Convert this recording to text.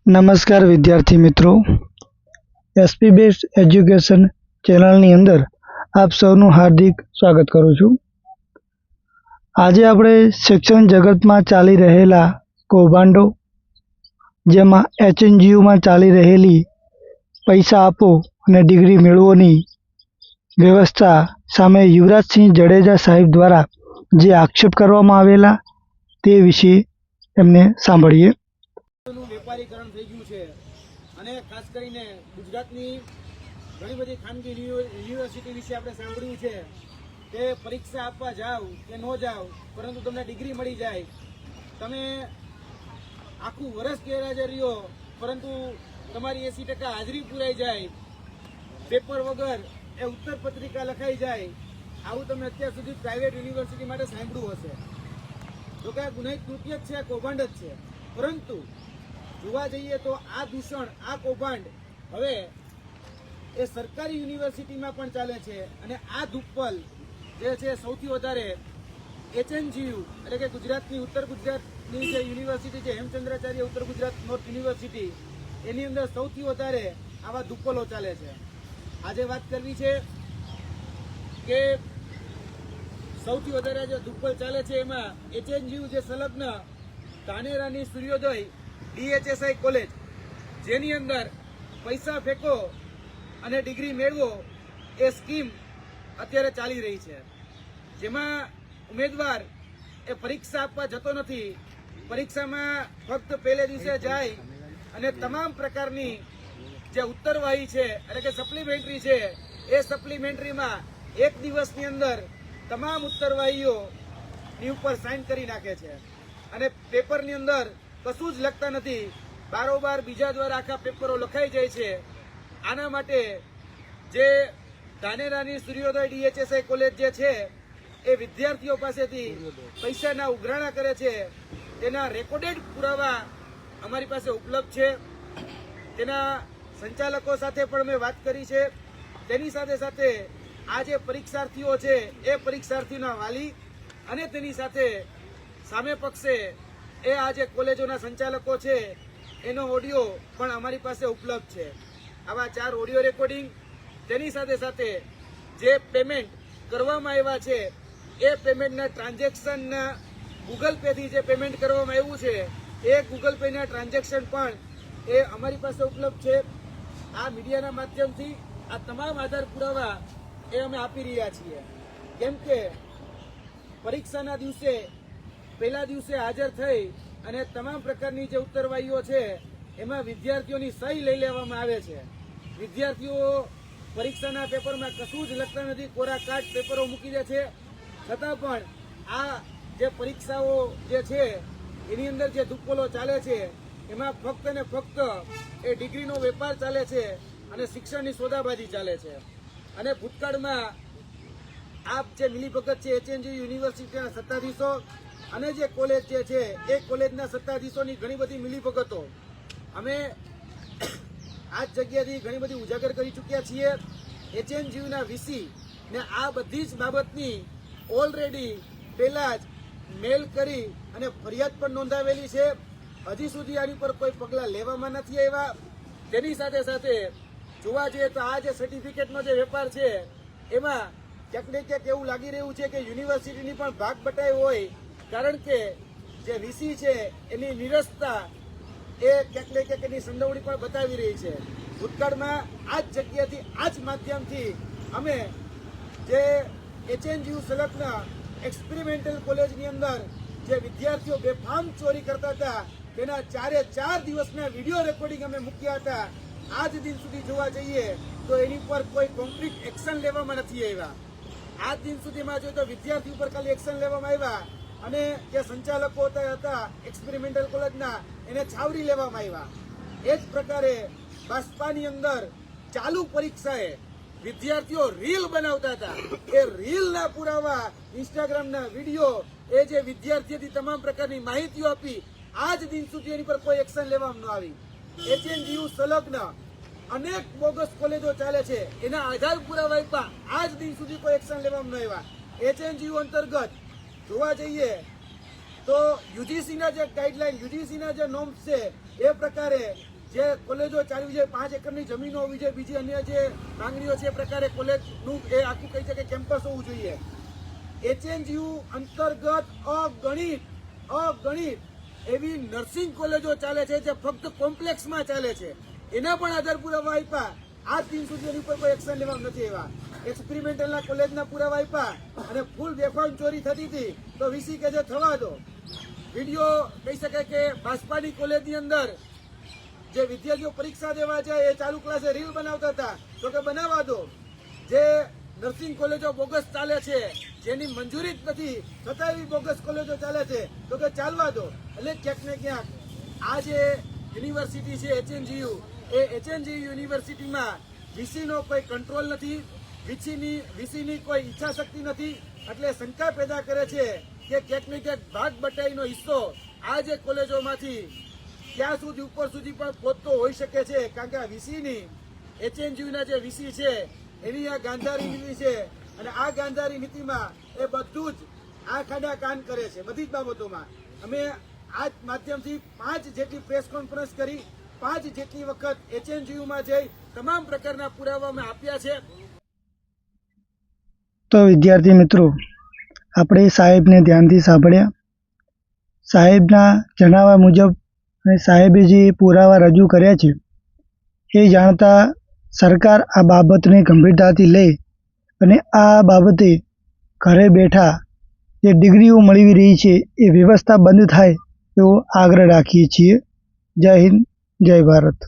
નમસ્કાર વિદ્યાર્થી મિત્રો, એસપી બેસ્ડ એજ્યુકેશન ચેનલની અંદર આપ સૌનું હાર્દિક સ્વાગત કરું છું। આજે આપણે શિક્ષણ જગતમાં ચાલી રહેલા કૌભાંડો, જેમાં એચએનજીયુમાં ચાલી રહેલી પૈસા આપો અને ડિગ્રી મેળવોની વ્યવસ્થા સામે યુવરાજસિંહ જાડેજા સાહેબ દ્વારા જે આક્ષેપ કરવામાં આવેલા તે વિશે એમને સાંભળીએ। વેપારીકરણ થઈ ગયું છે અને ખાસ કરીને ગુજરાતની ઘણી બધી ખાનગી યુનિવર્સિટી વિશે આપણે સાંભળ્યું છે કે પરીક્ષા આપવા જાઓ કે ન જાઓ પરંતુ તમને ડિગ્રી મળી જાય। તમે આખું વર્ષ ગેરહાજર રહ્યો પરંતુ તમારી 80% હાજરી પૂરાઈ જાય, પેપર વગર એ ઉત્તર પત્રિકા લખાઈ જાય। આવું તમે અત્યાર સુધી પ્રાઇવેટ યુનિવર્સિટી માટે સાંભળ્યું હશે। જો કે આ ગુનાહિત કૃત્ય જ છે, કૌભાંડ જ છે, પરંતુ જોવા જઈએ તો આ દૂષણ, આ કૌભાંડ હવે એ સરકારી યુનિવર્સિટીમાં પણ ચાલે છે અને આ ધુપ્પલ જે છે સૌથી વધારે એચએનજીયુ એટલે કે ગુજરાતની ઉત્તર ગુજરાતની જે યુનિવર્સિટી છે, હેમચંદ્રાચાર્ય ઉત્તર ગુજરાત નોર્થ યુનિવર્સિટી, એની અંદર સૌથી વધારે આવા ધુપ્પલો ચાલે છે। આજે વાત કરવી છે કે સૌથી વધારે જે ધુપ્પલ ચાલે છે એમાં એચએનજીયુ જે સંલગ્ન ધાનેરાની સૂર્યોદય DHSI કોલેજ, જેની અંદર પૈસા ફેંકો અને ડિગ્રી મેળવો એ સ્કીમ અત્યારે ચાલી રહી છે, જેમાં ઉમેદવાર એ પરીક્ષા આપવા જતો નથી। પરીક્ષામાં ફક્ત પહેલે દિવસે જાય અને તમામ પ્રકારની જે ઉત્તરવાહી છે એટલે કે સપ્લિમેન્ટરી છે એ સપ્લિમેન્ટરીમાં એક દિવસની અંદર તમામ ઉત્તરવાહીઓની ઉપર સાઇન કરી નાખે છે અને પેપરની અંદર કશું જ લખતા નથી, બારોબાર બીજા દ્વારા આખા પેપરો લખાઈ જાય છે। આના માટે જે ધાનેરાની સૂર્યોદય DHSI કોલેજ જે છે એ વિદ્યાર્થીઓ પાસેથી પૈસાના ઉઘરાણા કરે છે, તેના રેકોર્ડેડ પુરાવા અમારી પાસે ઉપલબ્ધ છે। તેના સંચાલકો સાથે પણ મેં વાત કરી છે। તેની સાથે સાથે આ જે પરીક્ષાર્થીઓ છે એ પરીક્ષાર્થીઓના વાલી અને તેની સાથે સામે પક્ષે એ આ જે કોલેજોના સંચાલકો છે એનો ઓડિયો પણ અમારી પાસે ઉપલબ્ધ છે। આવા 4 ઓડિયો રેકોર્ડિંગ, તેની સાથે સાથે જે પેમેન્ટ કરવામાં આવ્યા છે એ પેમેન્ટના ટ્રાન્ઝેક્શનના ગૂગલ પેથી જે પેમેન્ટ કરવામાં આવ્યું છે એ ગૂગલ પેના ટ્રાન્ઝેક્શન પણ એ અમારી પાસે ઉપલબ્ધ છે। આ મીડિયાના માધ્યમથી આ તમામ આધાર પુરાવા એ અમે આપી રહ્યા છીએ, કેમ કે પરીક્ષાના દિવસે પહેલા દિવસે હાજર થઈ અને તમામ પ્રકારની જે ઉત્તરવાહીઓ છે એમાં વિદ્યાર્થીઓની સહી લઈ લેવામાં આવે છે। વિદ્યાર્થીઓ પરીક્ષાના પેપરમાં કશું જ લખતા નથી, કોરા કાટ પેપરો મૂકી દે છે, છતાં પણ આ જે પરીક્ષાઓ જે છે એની અંદર જે ધુપ્પલો ચાલે છે એમાં ફક્ત ને ફક્ત એ ડિગ્રીનો વેપાર ચાલે છે અને શિક્ષણની સોદાબાજી ચાલે છે। અને ભૂતકાળમાં આ જે મિલીભગત છે એચએનજી યુનિવર્સિટીના સત્તાધીશો અને જે કોલેજ જે છે એ કોલેજના સત્તાધીશોની ઘણી બધી મિલીભગતો અમે આ જગ્યાથી ઘણી બધી ઉજાગર કરી ચૂક્યા છીએ। એચએનજીયુના વીસી ને આ બધી જ બાબતની ઓલરેડી પહેલા જ મેલ કરી અને ફરિયાદ પણ નોંધાવેલી છે। હજી સુધી આની પર કોઈ પગલાં લેવામાં નથી આવ્યા। તેની સાથે સાથે જોવા જઈએ તો આ જે સર્ટિફિકેટનો જે વેપાર છે એમાં ક્યાંક ને ક્યાંક એવું લાગી રહ્યું છે કે યુનિવર્સિટીની પણ ભાગ બટાઈ હોય, કારણ કે જે વીસી છે એની નિરસતા એ ક્યાંક ને ક્યાંક એની સંડોવણી પણ બતાવી રહી છે। ભૂતકાળમાં આ જ જગ્યાથી, આ જ માધ્યમથી અમે જે એચએનજીયુ સંલગ્ન એક્સપેરિમેન્ટલ કોલેજની અંદર જે વિદ્યાર્થીઓ બેફામ ચોરી કરતા હતા તેના 4 દિવસના વિડીયો રેકોર્ડિંગ અમે મૂક્યા હતા। આજ દિન સુધી જોવા જઈએ તો એની પર કોઈ કોન્ક્રીટ એક્શન લેવામાં નથી આવ્યા। આજ દિન સુધીમાં જોઈએ તો વિદ્યાર્થી ઉપર ખાલી એક્શન લેવામાં આવ્યા અને જે સંચાલકો હતા એક્સપેરિમેન્ટલ કોલેજના એને છાવરી લેવામાં આવ્યા। એ જ પ્રકારે બાસ્પાની અંદર ચાલુ પરીક્ષાએ વિદ્યાર્થીઓ રીલ બનાવતા હતા, એ રીલના પુરાવા, ઇન્સ્ટાગ્રામના વિડીયો, એ જે વિદ્યાર્થીઓથી તમામ પ્રકારની માહિતીઓ આપી, આજ દિન સુધી એની પર કોઈ એક્શન લેવામાં ન આવી। એચએનજીયુ સંલગ્ન અનેક બોગસ કોલેજો ચાલે છે, એના આધાર પુરાવા આપ્યા, આજ દિન સુધી કોઈ એક્શન લેવામાં ન આવ્યા। એચએનજીયુ અંતર્ગત જોવા જઈએ તો યુજીસીના જે ગાઈડલાઈન, યુજીસીના જે નોર્મ્સ છે એ પ્રકારે જે કોલેજો ચાલવી છે, 5 એકરની જમીનો હોવી જોઈએ, બીજી અન્ય જે માંગણીઓ છે એ પ્રકારે કોલેજનું એ આખું કહી છે કે કેમ્પસ હોવું જોઈએ. HNGU અંતર્ગત અગણિત એવી નર્સિંગ કોલેજો ચાલે છે જે ફક્ત કોમ્પ્લેક્સમાં ચાલે છે. એના પણ આધાર પુરાવા આપ્યા. આજ દિન સુધી એની ઉપર કોઈ એક્શન લેવામાં નથી આવ્યા. એક્સપેરિમેન્ટલના કોલેજના પુરાવા આપ્યા અને ફૂલ બેફામ ચોરી થતી હતી તો વીસી કે જે થવા દો. વિડીયો કહી શકાય કે ભાજપાની કોલેજની અંદર જે વિદ્યાર્થીઓ પરીક્ષા દેવા જાય એ ચાલુ ક્લાસે રીલ બનાવતા હતા તો કે બનાવવા દો. જે નર્સિંગ કોલેજો બોગસ ચાલે છે, જેની મંજૂરી જ નથી છતાં એવી બોગસ કોલેજો ચાલે છે તો કે ચાલવા દો. એટલે ક્યાંક ને ક્યાંક આ જે યુનિવર્સિટી છે HNGU, એ HNGU યુનિવર્સિટીમાં વીસીનો કોઈ કંટ્રોલ નથી, વીસીની કોઈ ઈચ્છા શક્તિ નથી. એટલે શંકા પેદા કરે છે કે ક્યાંક ને ક્યાંક ભાગ બટાઈનો હિસ્સો આ જે કોલેજોમાંથી ક્યાં સુધી ઉપર સુધી પણ પહોંચતો હોઈ શકે છે. કારણ કે આ વીસીની HNGUના જે વીસી છે એની આ ગાંધારી નીતિ છે અને આ ગાંધારી નીતિમાં એ બધું જ આ ખાડા કાન કરે છે બધી જ બાબતોમાં. અમે આ માધ્યમથી 5 જેટલી પ્રેસ કોન્ફરન્સ કરી, 5 જેટલી વખત HNGUમાં જઈ તમામ પ્રકારના પુરાવા અમે આપ્યા છે. તો વિદ્યાર્થી મિત્રો, આપણે સાહેબને ધ્યાનથી સાંભળ્યા. સાહેબના જણાવ્યા મુજબ અને સાહેબે જે પુરાવા રજૂ કર્યા છે એ જાણતા સરકાર આ બાબતને ગંભીરતાથી લે અને આ બાબતે ઘરે બેઠા જે ડિગ્રીઓ મળી રહી છે એ વ્યવસ્થા બંધ થાય એવો આગ્રહ રાખીએ છીએ. જય હિન્દ, જય ભારત.